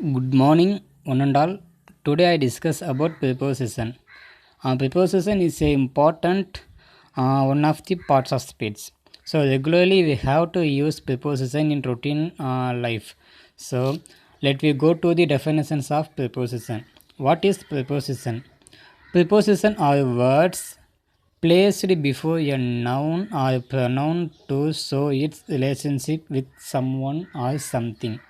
Good morning, one and all. Today I discuss about preposition. Preposition is a important one of the parts of speech. So regularly we have to use preposition in routine life. So let me go to the definitions of preposition. What is preposition? Preposition are words placed before a noun or pronoun to show its relationship with someone or something.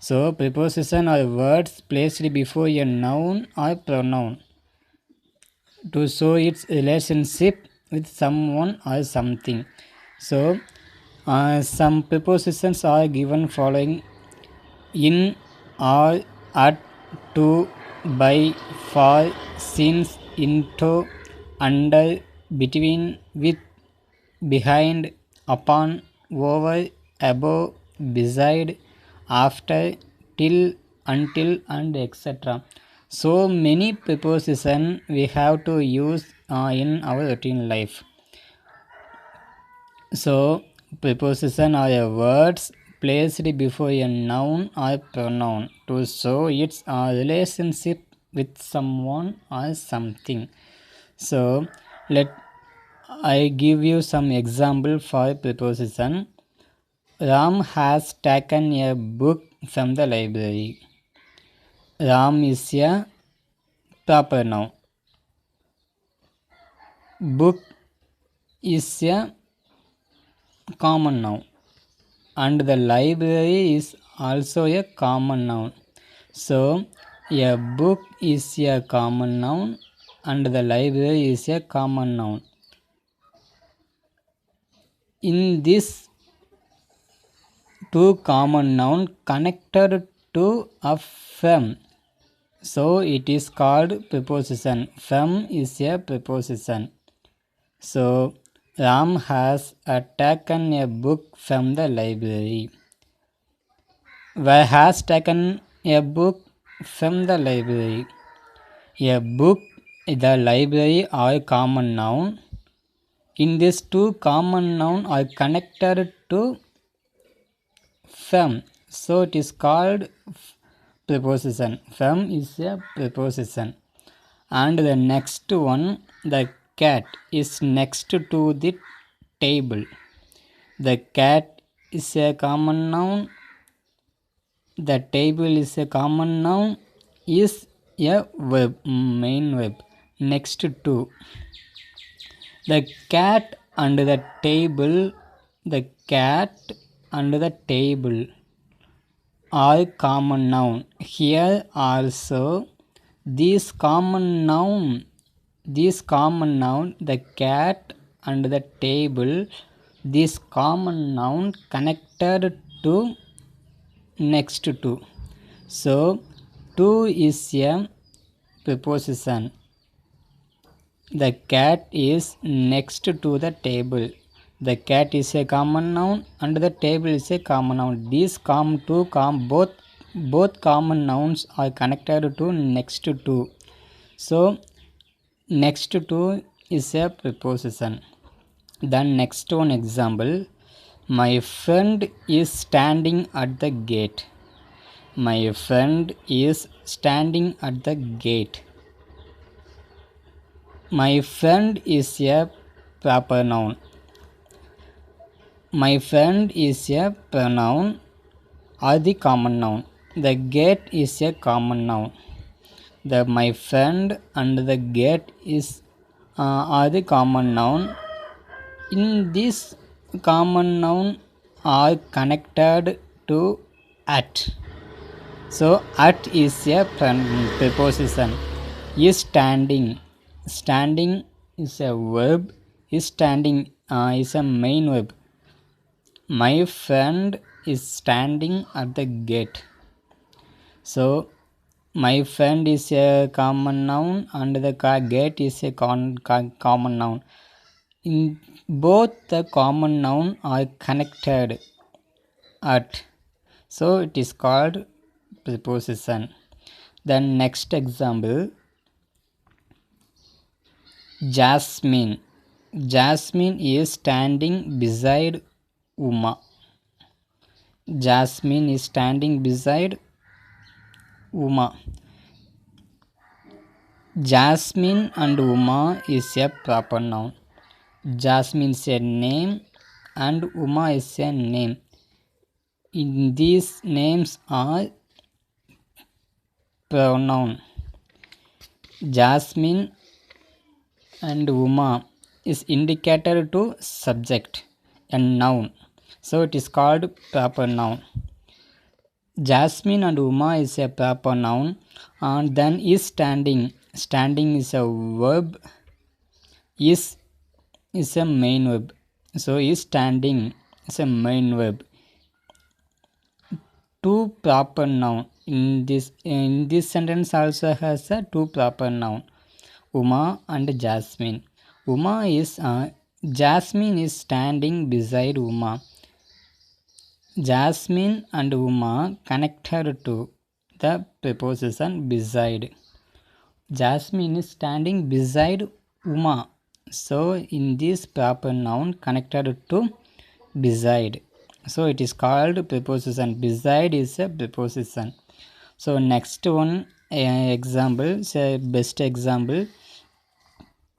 So, preposition are words placed before a noun or pronoun to show its relationship with someone or something. So, some prepositions are given following: in, or, at, to, by, for, since, into, under, between, with, behind, upon, over, above, beside, after, till, until, and etc. So many preposition we have to use in our routine life. So preposition are words placed before a noun or pronoun to show its relationship with someone or something. So let I give you some example for preposition. Ram has taken a book from the library. Ram is a proper noun. Book is a common noun. And the library is also a common noun. So, a book is a common noun and the library is a common noun. In this two common noun connected to a from, so it is called preposition. From is a preposition. So, Ram has taken a book from the library. Where has taken a book from the library. A book, the library are common noun. In these two common noun are connected to from. So it is called preposition. From is a preposition. And the next one, the cat is next to the table. The cat is a common noun. The table is a common noun. Is a verb, main verb. Next to. The cat and the table. The cat and the table are common noun. Here also this common noun, the cat and the table, this common noun connected to next to. So to is a preposition. The cat is next to the table. The cat is a common noun and the table is a common noun. These both common nouns are connected to next to. So next to is a preposition. Then next one example. My friend is standing at the gate. My friend is standing at the gate. My friend is a proper noun. My friend is a pronoun or the common noun. The gate is a common noun. The my friend and the gate is are the common noun. In this common noun are connected to at. So at is a preposition. Is standing. Standing is a verb. Is standing is a main verb. My friend is standing at the gate. So my friend is a common noun and the gate is a common noun. In both the common noun are connected at. So it is called preposition. Then next example, Jasmine. Jasmine is standing beside Uma. Jasmine is standing beside Uma. Jasmine and Uma is a proper noun. Jasmine is a name and Uma is a name. In these names are pronoun. Jasmine and Uma is indicator to subject, a noun. So it is called proper noun. Jasmine and Uma is a proper noun, and then is standing. Standing is a verb. Is a main verb. So is standing is a main verb. Two proper noun. In this sentence also has a two proper noun. Uma and Jasmine. Jasmine is standing beside Uma. Jasmine and Uma connected to the preposition beside. Jasmine is standing beside Uma. So in this proper noun connected to beside. So it is called preposition. Beside is a preposition. So next one example, say best example.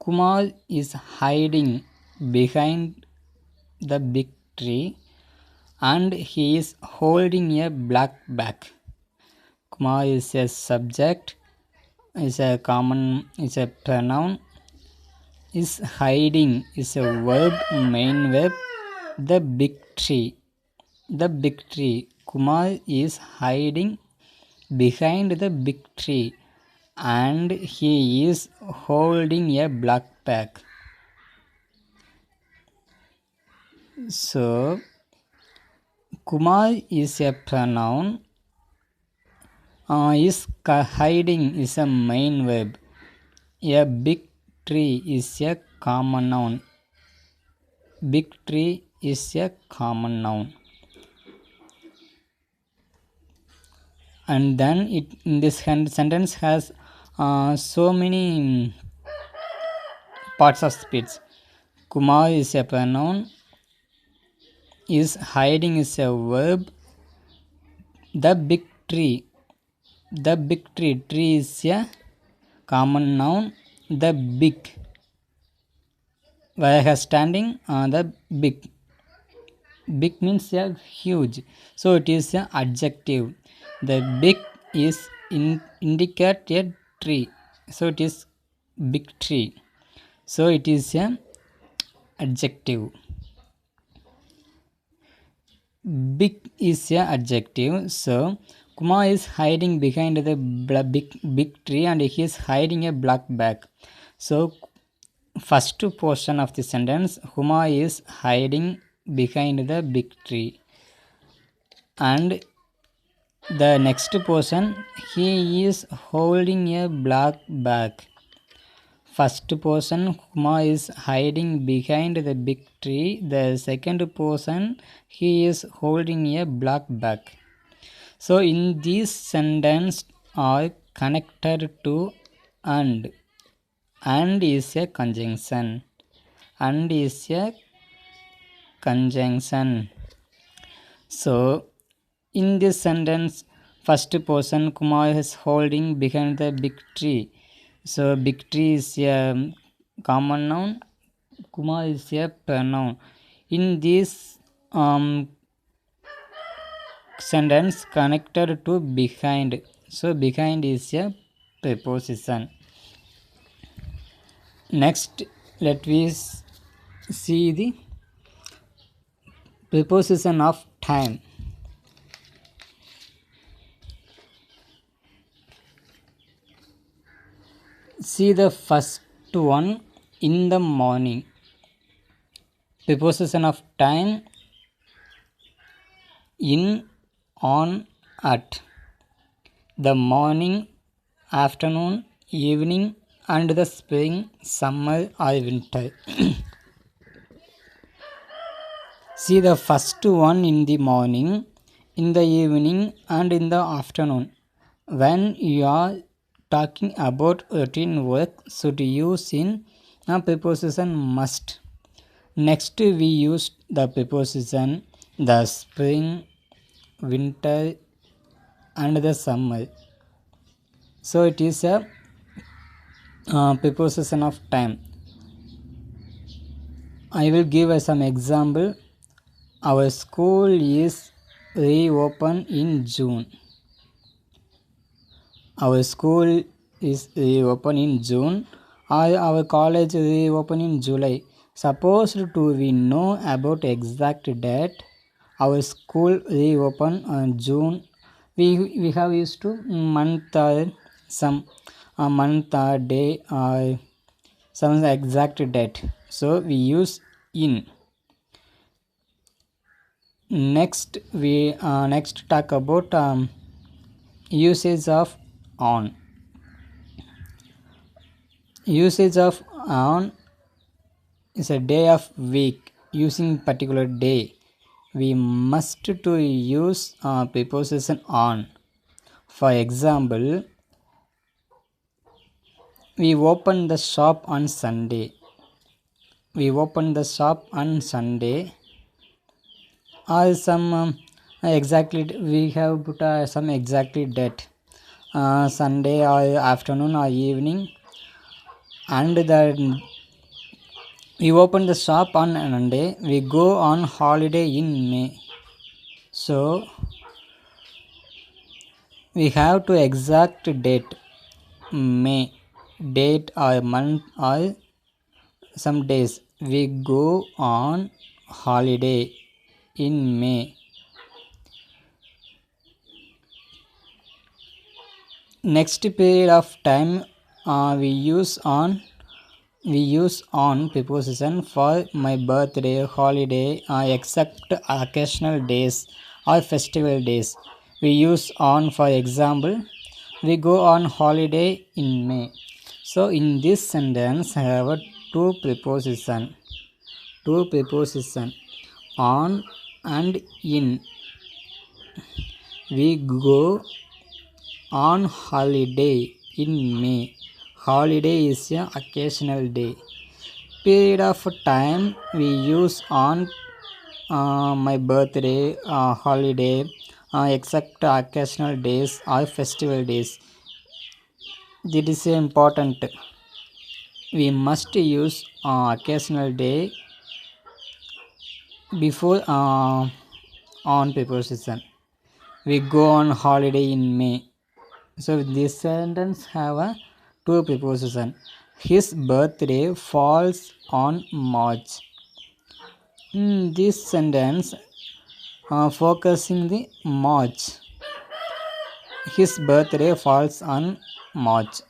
Kumar is hiding behind the big tree and he is holding a black bag. Kumar is a subject, is a pronoun. Is hiding is a verb, main verb. The big tree. Kumar is hiding behind the big tree and he is holding a black bag. So Kumar is a pronoun. Is hiding is a main verb. A big tree is a common noun. Big tree is a common noun. And then in this sentence has so many parts of speech. Kumar is a pronoun. Is hiding is a verb. The big tree is a common noun. The big, where has standing the big means a huge, so it is an adjective. The big is indicate a tree, so it is big tree, so it is an adjective. Big is a adjective. So Kumar is hiding behind the big tree and he is hiding a black bag. So first portion of the sentence, Kumar is hiding behind the big tree, and the next portion, he is holding a black bag. First portion, Kumar is hiding behind the big tree. The second portion, he is holding a black bag. So in this sentence are connected to and. And is a conjunction. And is a conjunction. So in this sentence, first person, Kumar is holding behind the big tree. So big tree is a common noun. Kumar is a pronoun. In this sentence connected to behind. So behind is a preposition. Next, let us see the preposition of time. See the first one, in the morning. Preposition of time, in, on, at. The morning, afternoon, evening, and the spring, summer or winter. See the first one, in the morning, in the evening, and in the afternoon. When you are talking about routine work, should use in a preposition must. Next we use the preposition the spring, winter and the summer. So it is a preposition of time. I will give some example. Our school is reopened in June. Our school is reopened in June, or our college reopened in July. Suppose to we know about exact date, our school reopened on June. We have used to month or some month or day or some exact date. So we use in. Next we next talk about usage of on. Usage of on is a day of week. Using particular day, we must to use preposition on. For example, we open the shop on Sunday. We open the shop on Sunday. Or some exactly we have put some exactly date, Sunday or afternoon or evening, and then we open the shop on Monday. We go on holiday in May. So we have to exact date, May, date or month or some days. We go on holiday in May. Next period of time we use on preposition for my birthday, holiday, except occasional days or festival days. We use on. For example, we go on holiday in May. So in this sentence I have two preposition on and in. We go on holiday in May. Holiday is an occasional day. Period of time we use on my birthday, holiday, except occasional days or festival days. This is important. We must use occasional day before on preposition. We go on holiday in May. So this sentence have a two preposition. His birthday falls on March. In this sentence, focusing the March. His birthday falls on March.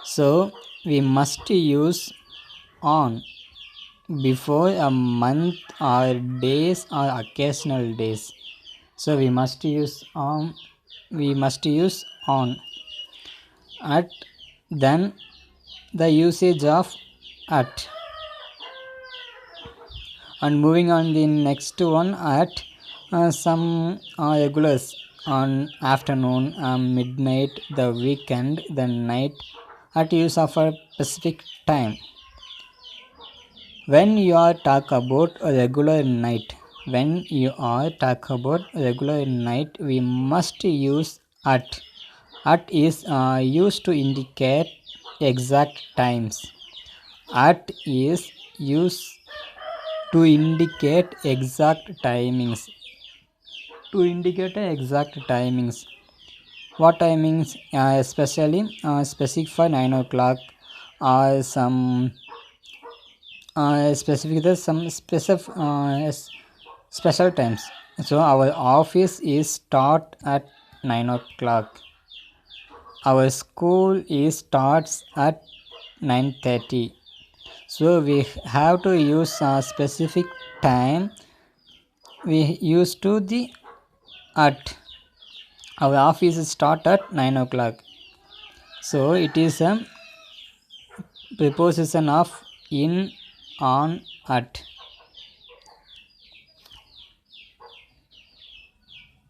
So we must use on before a month or days or occasional days. So we must use on. At, then the usage of at. And moving on the next one, at some regulars on afternoon, midnight, the weekend, the night, at use of a specific time. When you are talk about a regular night, we must use at. At is used to indicate exact times. At is used to indicate exact timings. What timings? Especially specific for 9 o'clock or some special times. So our office is start at 9 o'clock. Our school is starts at 9:30. So we have to use a specific time. We use to the at. Our office start at 9 o'clock. So it is a preposition of in, on, at.